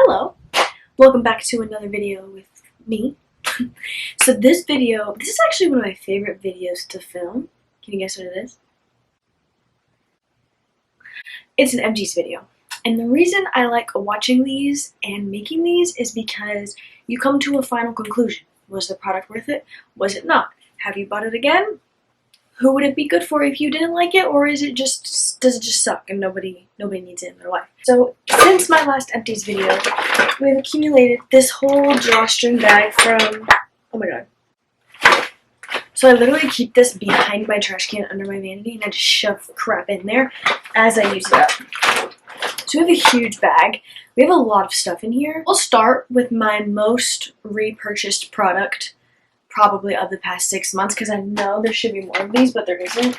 Hello, welcome back to another video with me. So this is actually one of my favorite videos to film. Can you guess what it is? It's an EMPTIES video. And the reason I like watching these and making these is because you come to a final conclusion. Was the product worth it? Was it not? Have you bought it again? Who would it be good for if you didn't like it, or does it just suck and nobody needs it in their life? So since my last EMPTIES video, we've accumulated this whole drawstring bag from, oh my god. So I literally keep this behind my trash can under my vanity and I just shove crap in there as I use it up. So we have a huge bag. We have a lot of stuff in here. We'll start with my most repurchased product probably of the past 6 months, because I know there should be more of these, but there isn't.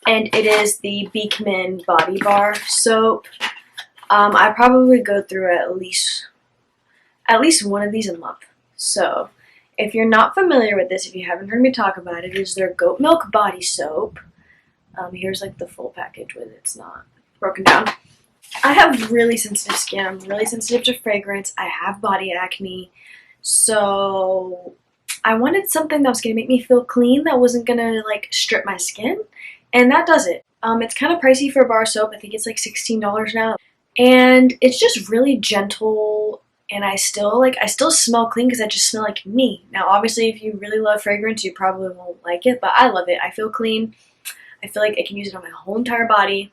And it is the Beekman Body Bar Soap. I probably go through at least one of these a month. So if you're not familiar with this, if you haven't heard me talk about it, is their goat milk body soap. Here's like the full package with it's not broken down. I have really sensitive skin. I'm really sensitive to fragrance. I have body acne. So I wanted something that was going to make me feel clean, that wasn't going to like strip my skin, and that does it. It's kind of pricey for a bar soap. I think it's like $16 now, and it's just really gentle, and I still smell clean because I just smell like me. Now obviously if you really love fragrance you probably won't like it, but I love it. I feel clean. I feel like I can use it on my whole entire body,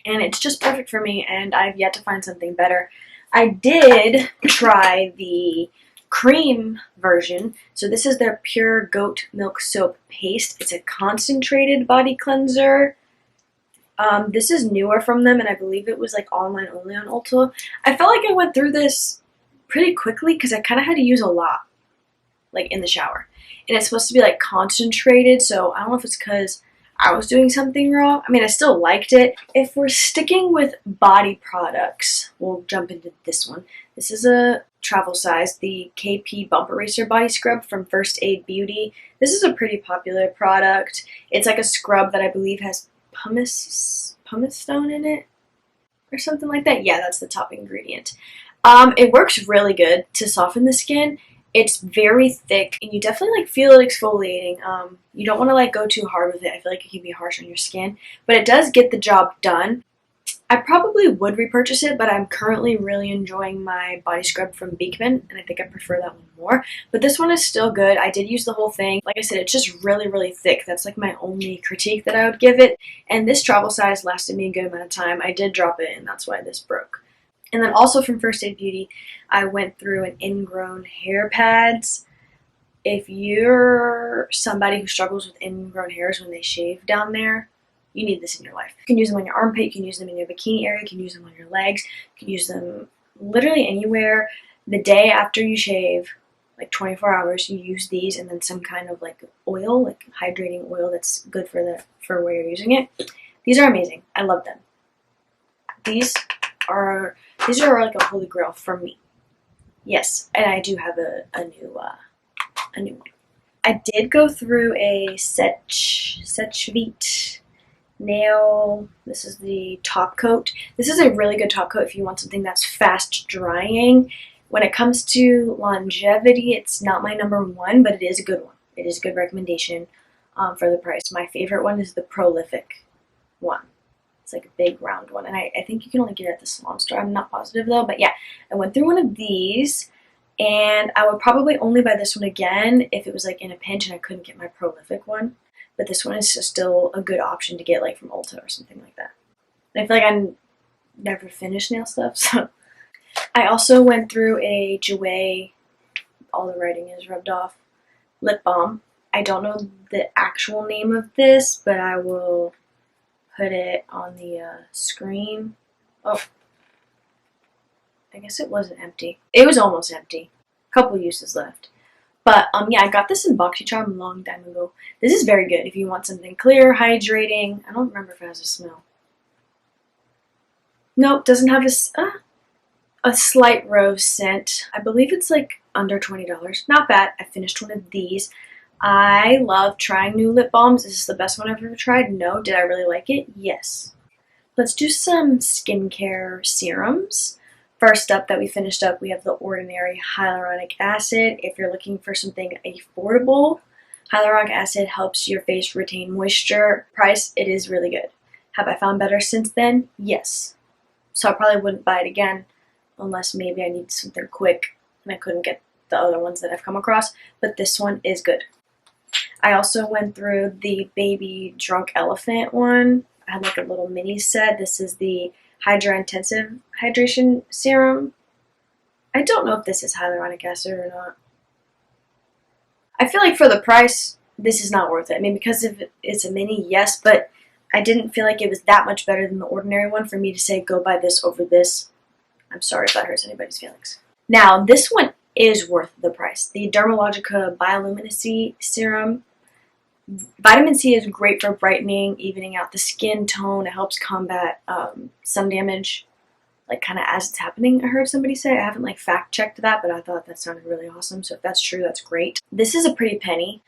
and it's just perfect for me, and I've yet to find something better. I did try the cream version. So this is their pure goat milk soap paste. It's a concentrated body cleanser. This is newer from them, and I believe it was like online only on Ulta. I felt like I went through this pretty quickly because I kind of had to use a lot, like in the shower. And it's supposed to be like concentrated, so I don't know if it's because I was doing something wrong. I mean, I still liked it. If we're sticking with body products, we'll jump into this one. This is a travel size, the KP Bump Eraser Body Scrub from First Aid Beauty. This is a pretty popular product. It's like a scrub that I believe has pumice stone in it or something like that. Yeah, that's the top ingredient. It works really good to soften the skin. It's very thick, and you definitely like feel it exfoliating. You don't want to like go too hard with it. I feel like it can be harsh on your skin, but it does get the job done. I probably would repurchase it, but I'm currently really enjoying my body scrub from Beekman, and I think I prefer that one more. But this one is still good. I did use the whole thing. Like I said, it's just really, really thick. That's like my only critique that I would give it. And this travel size lasted me a good amount of time. I did drop it, and that's why this broke. And then also from First Aid Beauty, I went through an ingrown hair pads. If you're somebody who struggles with ingrown hairs when they shave down there, you need this in your life. You can use them on your armpit, you can use them in your bikini area, you can use them on your legs, you can use them literally anywhere. The day after you shave, like 24 hours, you use these and then some kind of like oil, like hydrating oil that's good for where you're using it. These are amazing. I love them. These are like a holy grail for me. Yes, and I do have a new one. I did go through a Setchvit nail. This is the top coat. This is a really good top coat if you want something that's fast drying. When it comes to longevity, it's not my number one, but it is a good one. It is a good recommendation for the price. My favorite one is the Prolific one. It's like a big round one, and I think you can only get it at the salon store. I'm not positive though, but yeah, I went through one of these, and I would probably only buy this one again if it was like in a pinch and I couldn't get my Prolific one. But this one is still a good option to get like from Ulta or something like that. And I feel like I never finished nail stuff, so. I also went through a Jouer, all the writing is rubbed off, lip balm. I don't know the actual name of this, but I will put it on the screen. Oh, I guess it wasn't empty. It was almost empty. A couple uses left. But yeah, I got this in BoxyCharm a long time ago. This is very good if you want something clear, hydrating. I don't remember if it has a smell. Nope, doesn't have a slight rose scent. I believe it's like under $20. Not bad. I finished one of these. I love trying new lip balms. Is this the best one I've ever tried? No. Did I really like it? Yes. Let's do some skincare serums. First up that we finished up, we have the Ordinary Hyaluronic Acid. If you're looking for something affordable, hyaluronic acid helps your face retain moisture. Price, it is really good. Have I found better since then? Yes. So I probably wouldn't buy it again unless maybe I need something quick and I couldn't get the other ones that I've come across, but this one is good. I also went through the Baby Drunk Elephant one. I had like a little mini set. This is the Hydra Intensive Hydration Serum. I don't know if this is hyaluronic acid or not. I feel like for the price, this is not worth it. I mean, because if it's a mini, yes, but I didn't feel like it was that much better than the Ordinary one for me to say go buy this over this. I'm sorry if that hurts anybody's feelings. Now, this one is worth the price. The Dermalogica Bioluminescence Serum. Vitamin C is great for brightening, evening out the skin tone. It helps combat sun damage, like kind of as it's happening, I heard somebody say. I haven't like fact checked that, but I thought that sounded really awesome. So if that's true, that's great. This is a pretty penny.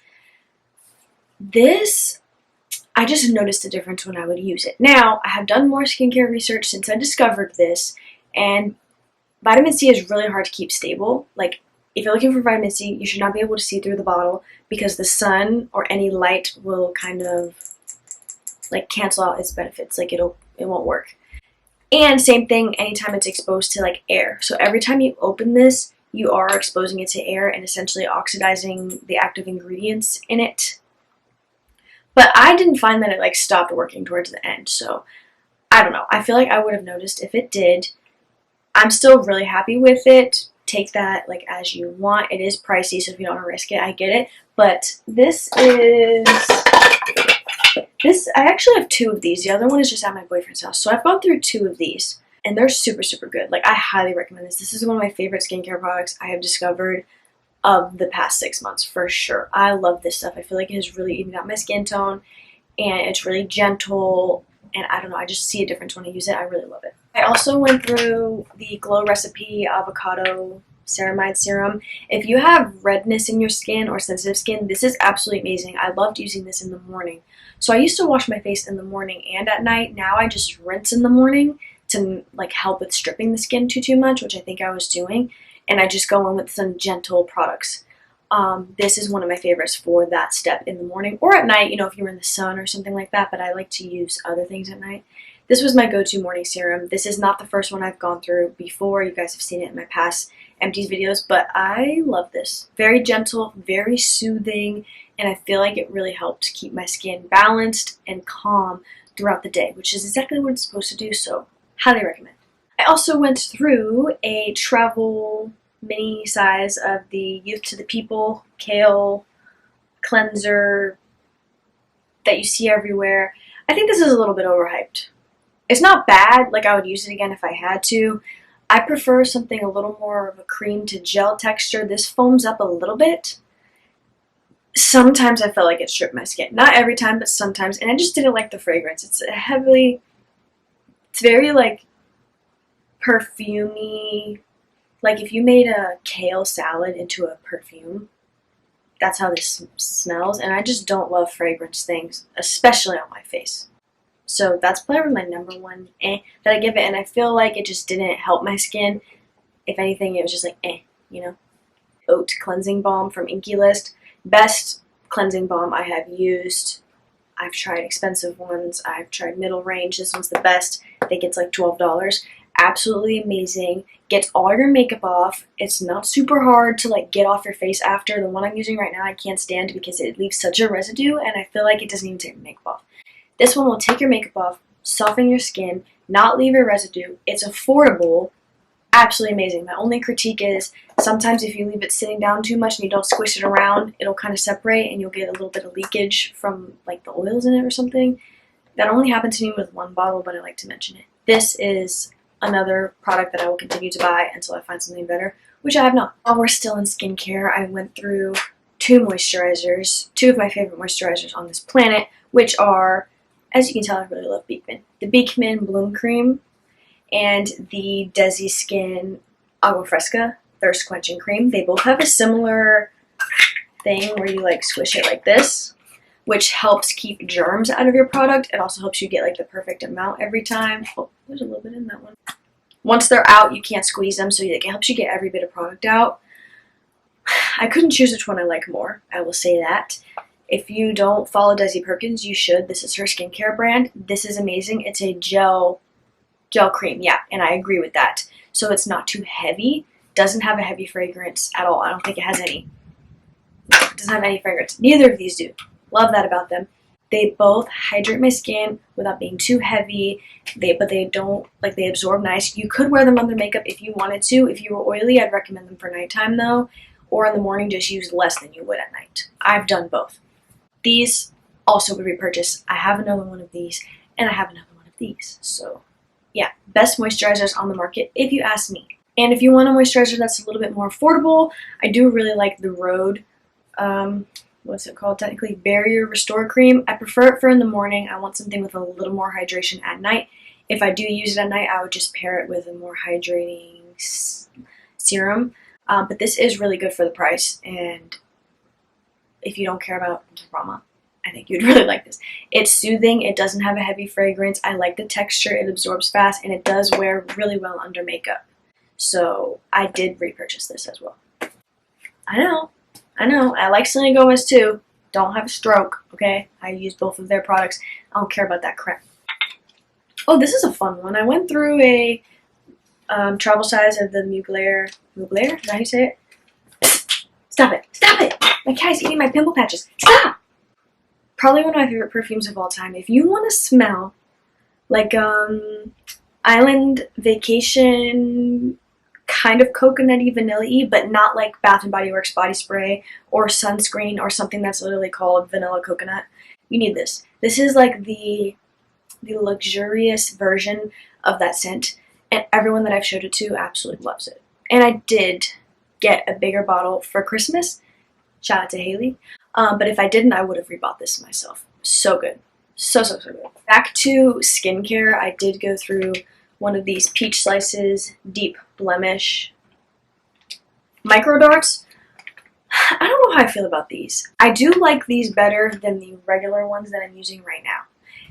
This, I just noticed a difference when I would use it. Now, I have done more skincare research since I discovered this, and vitamin C is really hard to keep stable. Like, if you're looking for vitamin C, you should not be able to see through the bottle because the sun or any light will kind of like cancel out its benefits. Like it won't work. And same thing anytime it's exposed to like air. So every time you open this, you are exposing it to air and essentially oxidizing the active ingredients in it. But I didn't find that it like stopped working towards the end. So I don't know. I feel like I would have noticed if it did. I'm still really happy with it. Take that like as you want. It is pricey, so if you don't want to risk it, I get it. But this, I actually have 2 of these. The other one is just at my boyfriend's house. So I've gone through 2 of these, and they're super, super good. Like, I highly recommend this. This is one of my favorite skincare products I have discovered of the past 6 months, for sure. I love this stuff. I feel like it has really evened out my skin tone, and it's really gentle, and I don't know, I just see a difference when I use it. I really love it. I also went through the Glow Recipe Avocado Ceramide Serum. If you have redness in your skin or sensitive skin, this is absolutely amazing. I loved using this in the morning. So I used to wash my face in the morning and at night. Now I just rinse in the morning to like help with stripping the skin too much, which I think I was doing. And I just go in with some gentle products. This is one of my favorites for that step in the morning or at night, you know, if you're in the sun or something like that, but I like to use other things at night. This was my go-to morning serum. This is not the first one I've gone through before. You guys have seen it in my past Empties videos, but I love this. Very gentle, very soothing, and I feel like it really helped keep my skin balanced and calm throughout the day, which is exactly what it's supposed to do, so highly recommend. I also went through a travel mini size of the Youth to the People Kale Cleanser that you see everywhere. I think this is a little bit overhyped. It's not bad, like I would use it again if I had to. I prefer something a little more of a cream to gel texture. This foams up a little bit. Sometimes I felt like it stripped my skin. Not every time, but sometimes. And I just didn't like the fragrance. It's very like perfumey. Like if you made a kale salad into a perfume, that's how this smells. And I just don't love fragrance things, especially on my face. So that's probably my number one that I give it, and I feel like it just didn't help my skin. If anything, it was just like you know. Oat Cleansing Balm from Inky List. Best cleansing balm I have used. I've tried expensive ones. I've tried middle range. This one's the best. I think it's like $12. Absolutely amazing. Gets all your makeup off. It's not super hard to like get off your face after. The one I'm using right now I can't stand because it leaves such a residue, and I feel like it doesn't even take the makeup off. This one will take your makeup off, soften your skin, not leave a residue. It's affordable. Absolutely amazing. My only critique is sometimes if you leave it sitting down too much and you don't squish it around, it'll kind of separate and you'll get a little bit of leakage from like the oils in it or something. That only happened to me with one bottle, but I like to mention it. This is another product that I will continue to buy until I find something better, which I have not. While we're still in skincare, I went through 2 moisturizers, 2 of my favorite moisturizers on this planet, which are, as you can tell, I really love Beekman. The Beekman Bloom Cream and the Desi Skin Agua Fresca Thirst Quenching Cream. They both have a similar thing where you like squish it like this, which helps keep germs out of your product. It also helps you get like the perfect amount every time. Oh, there's a little bit in that one. Once they're out, you can't squeeze them, so it helps you get every bit of product out. I couldn't choose which one I like more, I will say that. If you don't follow Desi Perkins, you should. This is her skincare brand. This is amazing. It's a gel cream, yeah, and I agree with that. So it's not too heavy, doesn't have a heavy fragrance at all. I don't think it has any. It doesn't have any fragrance. Neither of these do. Love that about them. They both hydrate my skin without being too heavy, but they don't, like, they absorb nice. You could wear them under makeup if you wanted to. If you were oily, I'd recommend them for nighttime though, or in the morning just use less than you would at night. I've done both. These also would repurchase. I have another one of these, and I have another one of these. So yeah, best moisturizers on the market if you ask me. And if you want a moisturizer that's a little bit more affordable, I do really like the Rhode, what's it called technically, Barrier Restore Cream. I prefer it for in the morning. I want something with a little more hydration at night. If I do use it at night, I would just pair it with a more hydrating serum. But this is really good for the price, and if you don't care about drama, I think you'd really like this. It's soothing, it doesn't have a heavy fragrance, I like the texture, it absorbs fast, and it does wear really well under makeup. So I did repurchase this as well. I know, I like Selena Gomez too. Don't have a stroke, okay? I use both of their products. I don't care about that crap. Oh, this is a fun one. I went through a travel size of the Mugler, is that how you say it? Stop it, stop it! My cat's eating my pimple patches, stop! Probably one of my favorite perfumes of all time. If you want to smell like island vacation, kind of coconutty, vanilla-y, but not like Bath & Body Works body spray or sunscreen or something that's literally called vanilla coconut, you need this. This is like the luxurious version of that scent, and everyone that I've showed it to absolutely loves it. And I did get a bigger bottle for Christmas. Shout out to Haley. But if I didn't, I would have rebought this myself. So good. So good. Back to skincare, I did go through one of these Peach Slices Deep Blemish Micro Darts. I don't know how I feel about these. I do like these better than the regular ones that I'm using right now.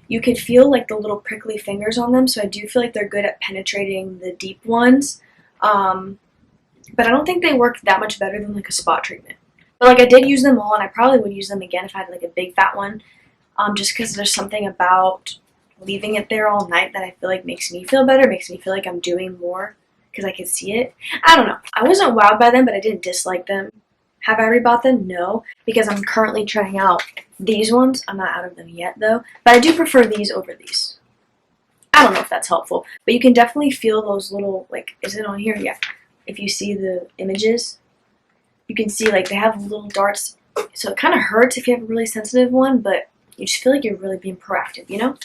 You could feel like the little prickly fingers on them, so I do feel like they're good at penetrating the deep ones. But I don't think they work that much better than like a spot treatment. But like I did use them all, and I probably would use them again if I had like a big fat one, just because there's something about leaving it there all night that I feel like makes me feel better, makes me feel like I'm doing more because I can see it. I don't know. I wasn't wowed by them, but I didn't dislike them. Have I rebought them? No, because I'm currently trying out these ones. I'm not out of them yet though, but I do prefer these over these. I don't know if that's helpful, but you can definitely feel those little, like, is it on here? Yeah. If you see the images, you can see like they have little darts, so it kind of hurts if you have a really sensitive one, but you just feel like you're really being proactive, you know?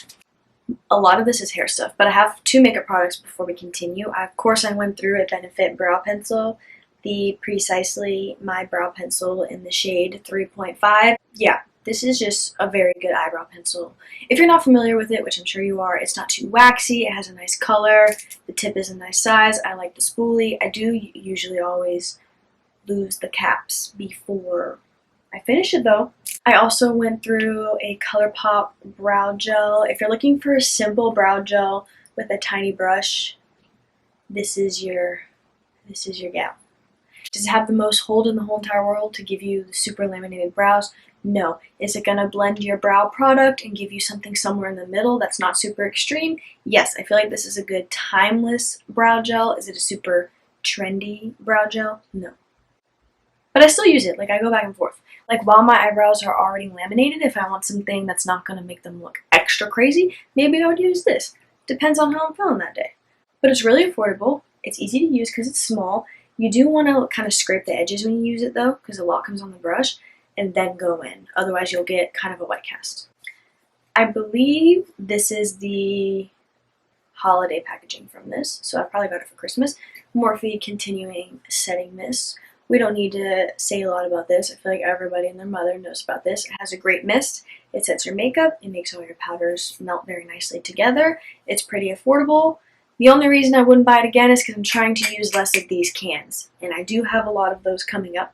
A lot of this is hair stuff, but I have two makeup products before we continue. Of course, I went through a Benefit brow pencil, the Precisely My Brow Pencil in the shade 3.5. Yeah, this is just a very good eyebrow pencil. If you're not familiar with it, which I'm sure you are, it's not too waxy, it has a nice color, the tip is a nice size, I like the spoolie. I do usually always lose the caps before I finish it though. I also went through a ColourPop brow gel. If you're looking for a simple brow gel with a tiny brush, this is your gal. Does it have the most hold in the whole entire world to give you the super laminated brows? No. Is it going to blend your brow product and give you something somewhere in the middle that's not super extreme? Yes, I feel like this is a good timeless brow gel. Is it a super trendy brow gel? No. But I still use it. Like, I go back and forth. Like, while my eyebrows are already laminated, if I want something that's not going to make them look extra crazy, maybe I would use this. Depends on how I'm feeling that day. But it's really affordable. It's easy to use because it's small. You do want to kind of scrape the edges when you use it though, because a lot comes on the brush, and then go in. Otherwise you'll get kind of a white cast. I believe this is the holiday packaging from this, so I probably got it for Christmas. Morphe Continuing Setting Mist. We don't need to say a lot about this. I feel like everybody and their mother knows about this. It has a great mist. It sets your makeup. It makes all your powders melt very nicely together. It's pretty affordable. The only reason I wouldn't buy it again is because I'm trying to use less of these cans. And I do have a lot of those coming up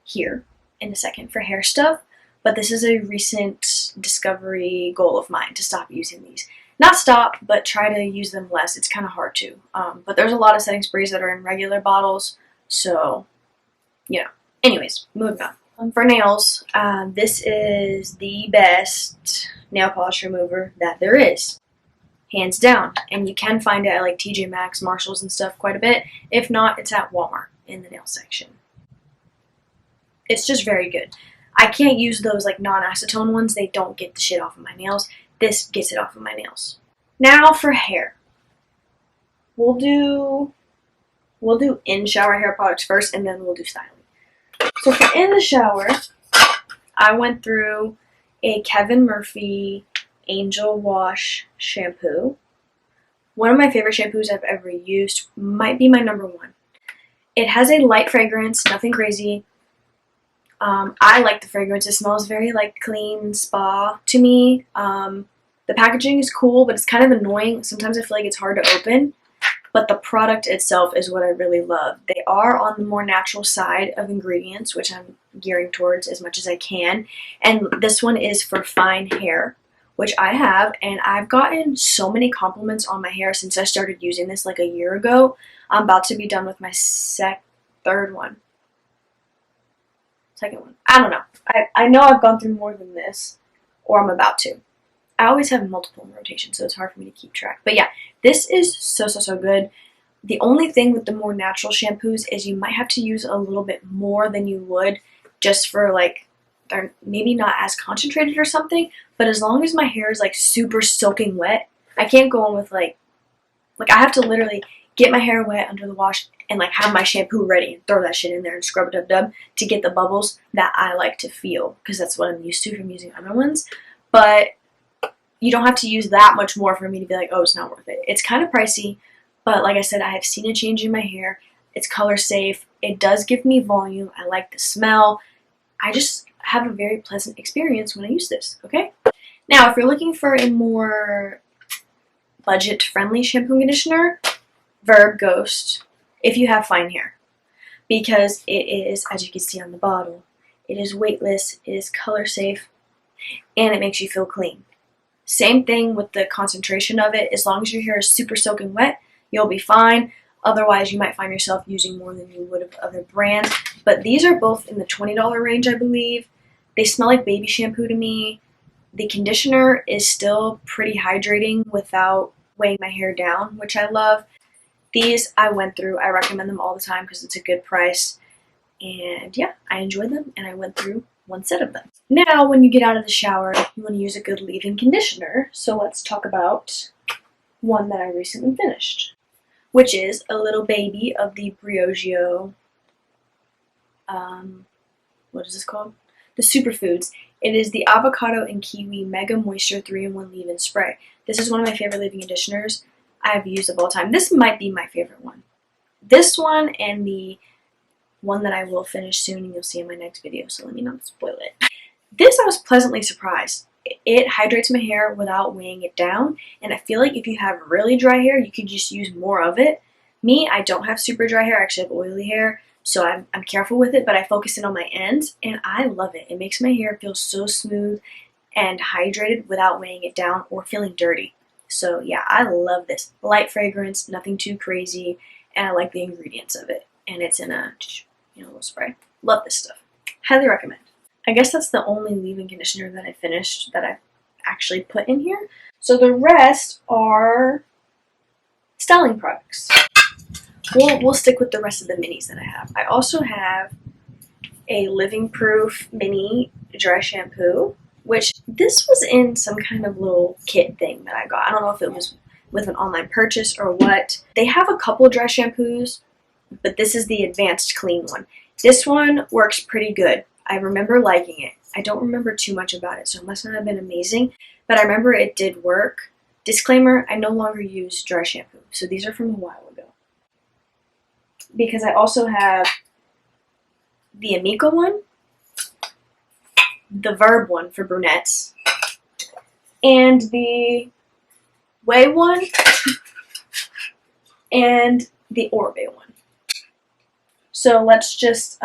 here in a second for hair stuff. But this is a recent discovery goal of mine to stop using these. not stop, but try to use them less. It's kind of hard to. But there's a lot of setting sprays that are in regular bottles, so, you know. Anyways, moving on. For nails, this is the best nail polish remover that there is. Hands down. And you can find it at like TJ Maxx, Marshalls, and stuff quite a bit. If not, it's at Walmart in the nail section. It's just very good. I can't use those like non-acetone ones. They don't get the shit off of my nails. This gets it off of my nails. Now for hair. We'll do in-shower hair products first, and then we'll do styling. So for in the shower, I went through a Kevin Murphy Angel Wash shampoo. One of my favorite shampoos I've ever used, might be my number one. It has a light fragrance, nothing crazy. I like the fragrance. It smells very like clean spa to me. The packaging is cool, but it's kind of annoying. Sometimes I feel like it's hard to open. But the product itself is what I really love. They are on the more natural side of ingredients, which I'm gearing towards as much as I can. And this one is for fine hair, which I have. And I've gotten so many compliments on my hair since I started using this like a year ago. I'm about to be done with my second one. I don't know. I know I've gone through more than this, or I'm about to. I always have multiple in rotation, so it's hard for me to keep track. But yeah, this is so good. The only thing with the more natural shampoos is you might have to use a little bit more than you would just for like, they're maybe not as concentrated or something, but as long as my hair is like super soaking wet, I can't go on with like I have to literally get my hair wet under the wash and like have my shampoo ready and throw that shit in there and scrub it up to get the bubbles that I like to feel, because that's what I'm used to from using other ones. But you don't have to use that much more for me to be like, oh, it's not worth it. It's kind of pricey, but like I said, I have seen a change in my hair. It's color safe. It does give me volume. I like the smell. I just have a very pleasant experience when I use this, okay? Now, if you're looking for a more budget-friendly shampoo and conditioner, Verb Ghost, if you have fine hair, because it is, as you can see on the bottle, it is weightless, it is color safe, and it makes you feel clean. Same thing with the concentration of it. As long as your hair is super soaking wet, you'll be fine. Otherwise, you might find yourself using more than you would of other brands. But these are both in the $20 range, I believe. They smell like baby shampoo to me. The conditioner is still pretty hydrating without weighing my hair down, which I love. These I went through. I recommend them all the time because it's a good price. And yeah, I enjoyed them, and I went through one set of them. Now, when you get out of the shower, you want to use a good leave-in conditioner. So let's talk about one that I recently finished, which is a little baby of the Briogeo, what is this called? The Superfoods. It is the Avocado and Kiwi Mega Moisture 3-in-1 Leave-In Spray. This is one of my favorite leave-in conditioners I've used of all time. This might be my favorite one. This one and the one that I will finish soon and you'll see in my next video, so let me not spoil it. This I was pleasantly surprised. It hydrates my hair without weighing it down, and I feel like if you have really dry hair, you could just use more of it. Me, I don't have super dry hair, I actually have oily hair, so I'm careful with it, but I focus in on my ends, and I love it. It makes my hair feel so smooth and hydrated without weighing it down or feeling dirty. So yeah, I love this. Light fragrance, nothing too crazy, and I like the ingredients of it. And it's in a little spray. Love this stuff. Highly recommend. I guess that's the only leave-in conditioner that I finished that I've actually put in here. So the rest are styling products. We'll stick with the rest of the minis that I have. I also have a Living Proof mini dry shampoo, which this was in some kind of little kit thing that I got. I don't know if it was with an online purchase or what. They have a couple dry shampoos, but this is the advanced clean one. This one works pretty good. I remember liking it. I don't remember too much about it, so it must not have been amazing, but I remember it did work. Disclaimer, I no longer use dry shampoo, so these are from a while ago. Because I also have the Amico one, the Verb one for brunettes, and the Way one, and the Orbe one. So let's just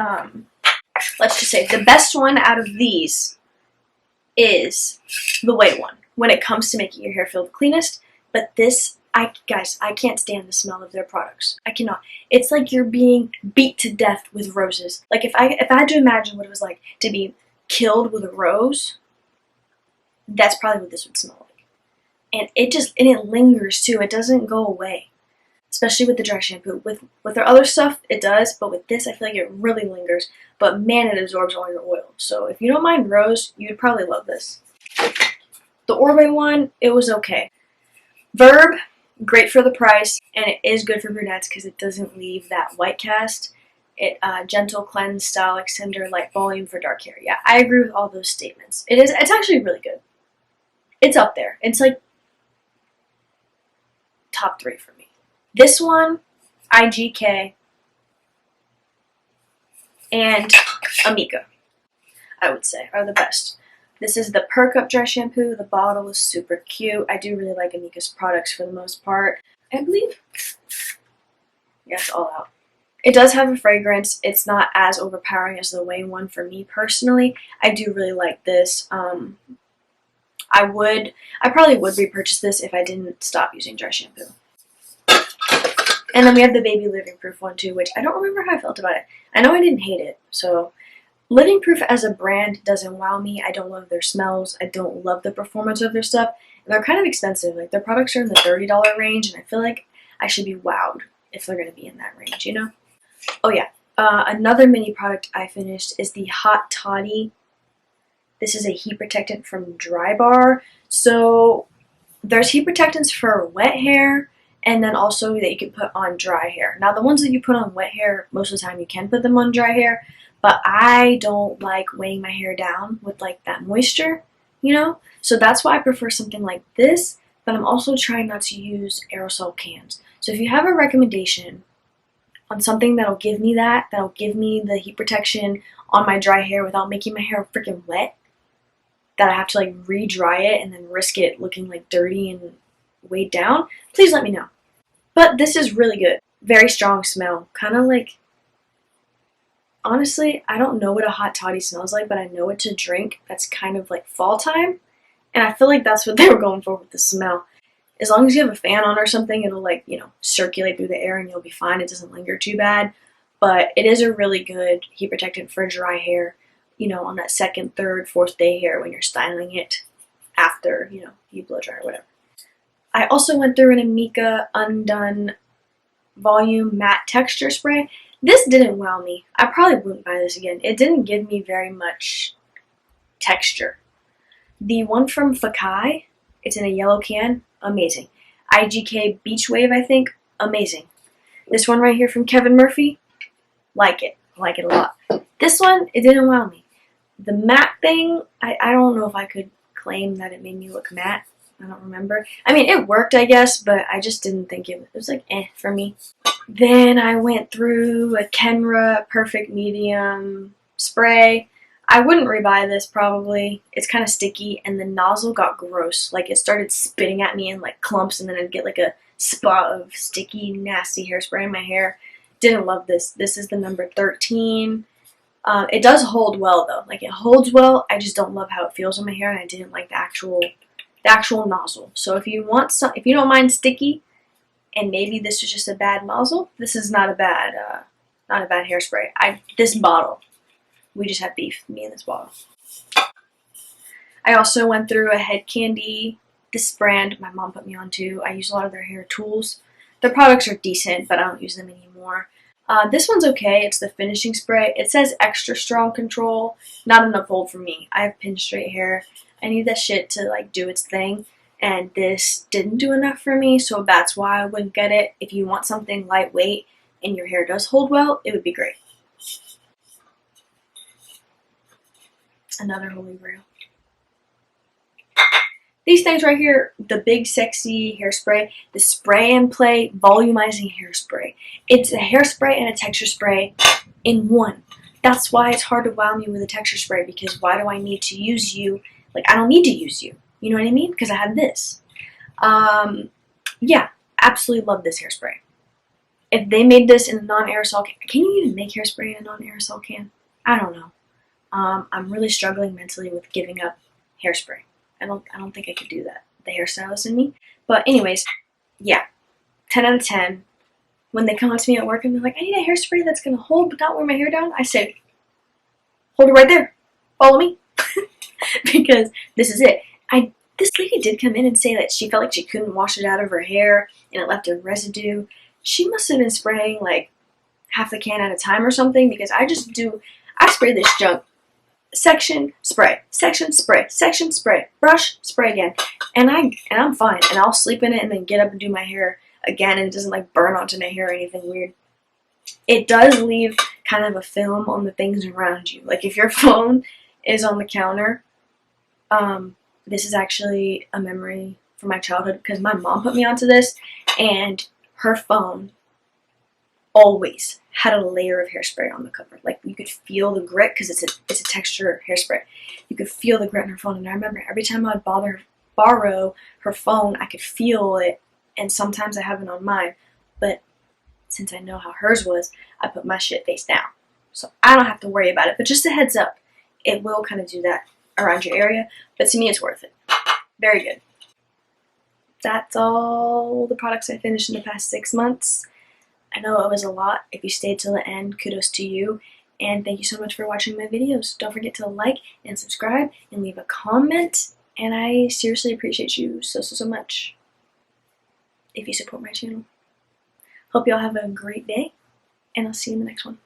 say the best one out of these is the Way one, when it comes to making your hair feel the cleanest. But this, guys, I can't stand the smell of their products. I cannot. It's like you're being beat to death with roses. Like if I had to imagine what it was like to be killed with a rose, that's probably what this would smell like. And it lingers too. It doesn't go away. Especially with the dry shampoo. With their other stuff, it does, but with this, I feel like it really lingers. But man, it absorbs all your oil. So if you don't mind rose, you'd probably love this. The Orbe one, it was okay. Verb, great for the price, and it is good for brunettes because it doesn't leave that white cast. It gentle cleanse, style extender, light volume for dark hair. Yeah, I agree with all those statements. It's actually really good. It's up there. It's like top 3 for me. This one, IGK, and Amika, I would say, are the best. This is the Perk Up Dry Shampoo. The bottle is super cute. I do really like Amika's products for the most part. I believe, yeah, it's all out. It does have a fragrance. It's not as overpowering as the Way one for me personally. I do really like this. I probably would repurchase this if I didn't stop using dry shampoo. And then we have the Baby Living Proof one too, which I don't remember how I felt about it. I know I didn't hate it. So Living Proof as a brand doesn't wow me. I don't love their smells. I don't love the performance of their stuff. And they're kind of expensive. Like their products are in the $30 range, and I feel like I should be wowed if they're going to be in that range, you know? Oh yeah. Another mini product I finished is the Hot Toddy. This is a heat protectant from Dry Bar. So there's heat protectants for wet hair, and then also that you can put on dry hair. Now the ones that you put on wet hair, most of the time you can put them on dry hair, but I don't like weighing my hair down with like that moisture, you know? So that's why I prefer something like this, but I'm also trying not to use aerosol cans. So if you have a recommendation on something that'll give me that'll give me the heat protection on my dry hair without making my hair freaking wet, that I have to like re-dry it and then risk it looking like dirty and weighed down, please let me know. But this is really good. Very strong smell. Kind of like, honestly, I don't know what a hot toddy smells like, but I know it's a drink that's kind of like fall time. And I feel like that's what they were going for with the smell. As long as you have a fan on or something, it'll like, you know, circulate through the air and you'll be fine. It doesn't linger too bad. But it is a really good heat protectant for dry hair, you know, on that second, third, fourth day hair when you're styling it after, you know, you blow dry or whatever. I also went through an Amika Undone Volume Matte Texture Spray. This didn't wow me. I probably wouldn't buy this again. It didn't give me very much texture. The one from Fakai, it's in a yellow can, amazing. IGK Beach Wave, I think, amazing. This one right here from Kevin Murphy, like it. I like it a lot. This one, it didn't wow me. The matte thing, I don't know if I could claim that it made me look matte. I don't remember. I mean, it worked, I guess, but I just didn't think it was like for me. Then I went through a Kenra Perfect Medium spray. I wouldn't rebuy this probably. It's kind of sticky, and the nozzle got gross. Like it started spitting at me in like clumps, and then I'd get like a spot of sticky, nasty hairspray in my hair. Didn't love this. This is the number 13. It does hold well though. Like it holds well. I just don't love how it feels on my hair, and I didn't like the actual nozzle. So if you don't mind sticky, and maybe this was just a bad nozzle, this is not a bad hairspray. This bottle, we just had beef, me and this bottle. I also went through a Head Candy. This brand my mom put me on too. I use a lot of their hair tools. Their products are decent, but I don't use them anymore. This one's okay. It's the finishing spray. It says extra strong control. Not enough hold for me. I have pin straight hair. I need that shit to like do its thing, and this didn't do enough for me, so that's why I wouldn't get it. If you want something lightweight and your hair does hold well, it would be great. Another holy grail. These things right here, the Big Sexy Hairspray, the Spray and Play Volumizing Hairspray. It's a hairspray and a texture spray in one. That's why it's hard to wow me with a texture spray, because why do I need to use you? Like, I don't need to use you. You know what I mean? Because I have this. Yeah, absolutely love this hairspray. If they made this in a non-aerosol can you even make hairspray in a non-aerosol can? I don't know. I'm really struggling mentally with giving up hairspray. I don't think I could do that. The hairstylist in me. But anyways, yeah, 10 out of 10. When they come up to me at work and they're like, I need a hairspray that's gonna hold but not wear my hair down, I say, hold it right there. Follow me. Because this is it. This lady did come in and say that she felt like she couldn't wash it out of her hair and it left a residue. She must have been spraying like half the can at a time or something, because I spray this junk. Section, spray, section, spray, section, spray, brush, spray again. And I'm fine. And I'll sleep in it and then get up and do my hair again, and it doesn't like burn onto my hair or anything weird. It does leave kind of a film on the things around you. Like if your phone is on the counter, this is actually a memory from my childhood because my mom put me onto this, and her phone always had a layer of hairspray on the cover. Like you could feel the grit because it's a texture hairspray. You could feel the grit in her phone, and I remember every time I'd borrow her phone, I could feel it, and sometimes I have it on mine. But since I know how hers was, I put my shit face down, so I don't have to worry about it. But just a heads up, it will kind of do that around your area, but to me it's worth it. Very good. That's all the products I finished in the past 6 months. I know it was a lot. If you stayed till the end, kudos to you, and thank you so much for watching my videos. Don't forget to like and subscribe and leave a comment, and I seriously appreciate you so much if you support my channel. Hope y'all have a great day, and I'll see you in the next one.